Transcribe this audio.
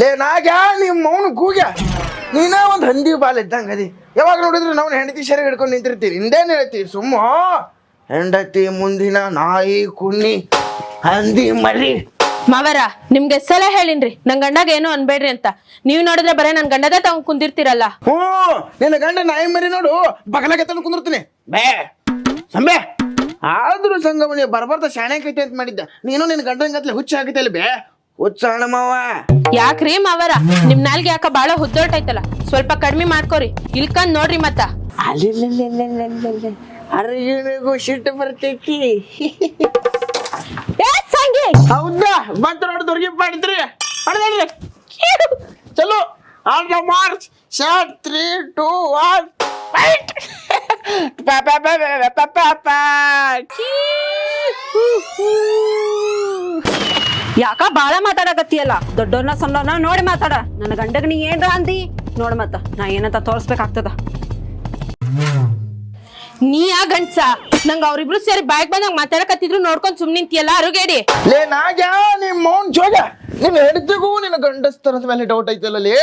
ಲೇ ನಾಗ ನಿಮ್ಮ ಮೌನ ಕೂಗ್ಯ ನೀನ ಒಂದು ಹಂದಿ ಬಾಲ್ ಇದ್ದಂಗ ಅದಿ. ಯಾವಾಗ ನೋಡಿದ್ರು ನಾವು ಹೆಂಡತಿ ಸೆರೆ ಹಿಡ್ಕೊಂಡು ನಿಂತಿರ್ತೀವಿ. ಹಿಂದೇನು ಹೇಳ್ತೀವಿ ಸುಮ್ಮ ಹೆಂಡತಿ ಮುಂದಿನ ನಾಯಿ ಕುನ್ನಿ ಹಂದಿ ಮರಿ. ಮಾವರ ನಿಮ್ಗೆ ಸಲ ಹೇಳಿನ್ರಿ ನನ್ ಗಂಡಾಗ ಏನು ಅನ್ಬೇಡ್ರಿ ಅಂತ. ನೀವ್ ನೋಡಿದ್ರೆ ಬರೇ ನನ್ ಗಂಡದ ತಗೊಂಡ್ ಕುಂದಿರ್ತಿರಲ್ಲ. ನಿನ್ನ ಗಂಡ ನಾಯಿ ಮರಿ ನೋಡು ಬಗಲಾಗೆ ತಂದು ಕುಂದಿರ್ತೀನಿ ಬೇ ಸಂಬೆ. ಆದ್ರೂ ಸಂಗಮನಿ ಬರ್ಬರ್ತ ಶಾಣೆ ಕೈತೆ ಅಂತ ಮಾಡಿದ್ದ. ನೀನು ನಿನ್ನ ಗಂಡನ ಹುಚ್ಚ ಹಾಕಿತಲ್ಲ ಬೇ ಹುಚ್ಚ ಹಣ ಮಾವ. ಯಾಕ್ರಿ ಮಾವರ ನಿಮ್ ನಾಲ್ಗೆ ಯಾಕ ಬಾಳ ಹುದ್ದೋಟೈತಲ್ಲ, ಸ್ವಲ್ಪ ಕಡಿಮೆ ಮಾಡ್ಕೋರಿ. ಇಲ್ಕಂದ್ ನೋಡ್ರಿ ಮತ್ತ. ಅರಿಗೂ ಸಿಟ್ಟು ಬರ್ತೈತಿ. ಸಂಗಿ ಹೌದಾ ಬಂತ ನೋಡಿ ದುರ್ಗಿ ಮಾಡಿದ್ರಿ ಚಲೋ on the March short 3 2 1 fight. ಯಾಕ ಬಾಳ ಮಾತಾಡಕತ್ತಿಯಲ್ಲ, ದೊಡ್ಡೋರ್ನ ಸಣ್ಣೋರ್ನ ನೋಡಿ ಮಾತಾಡ. ನನ್ನ ಗಂಡಗ್ ನೀ ಏನ್ರ ಅಂದಿ ನೋಡ್ ಮತ್ತ ನಾ ಏನಂತ ತೋರ್ಸ್ಬೇಕಾಗ್ತದ. ನೀ ಆ ಗಂಡ್ಸ ನಂಗ ಅವ್ರಿಬ್ರು ಸೇರಿ ಬಾಯ್ಕ್ ಬಂದಾಗ ಮಾತಾಡಕತ್ತಿದ್ರು ನೋಡ್ಕೊಂಡ್ ಸುಮ್ ನಿಂತಿಯಲ್ಲ ಅರುಗೇಡಿ. ಲೇ ನಾಗ ನಿಮ್ ಮೌನ್ ಜೋಗ ನಿನ್ನ ಹೆಂಡತಿಗೂ ನಿನ್ನ ಗಂಡಸ್ತರದ ಮೇಲೆ ಡೌಟ್ ಐತಲ್ಲ ಲೇ.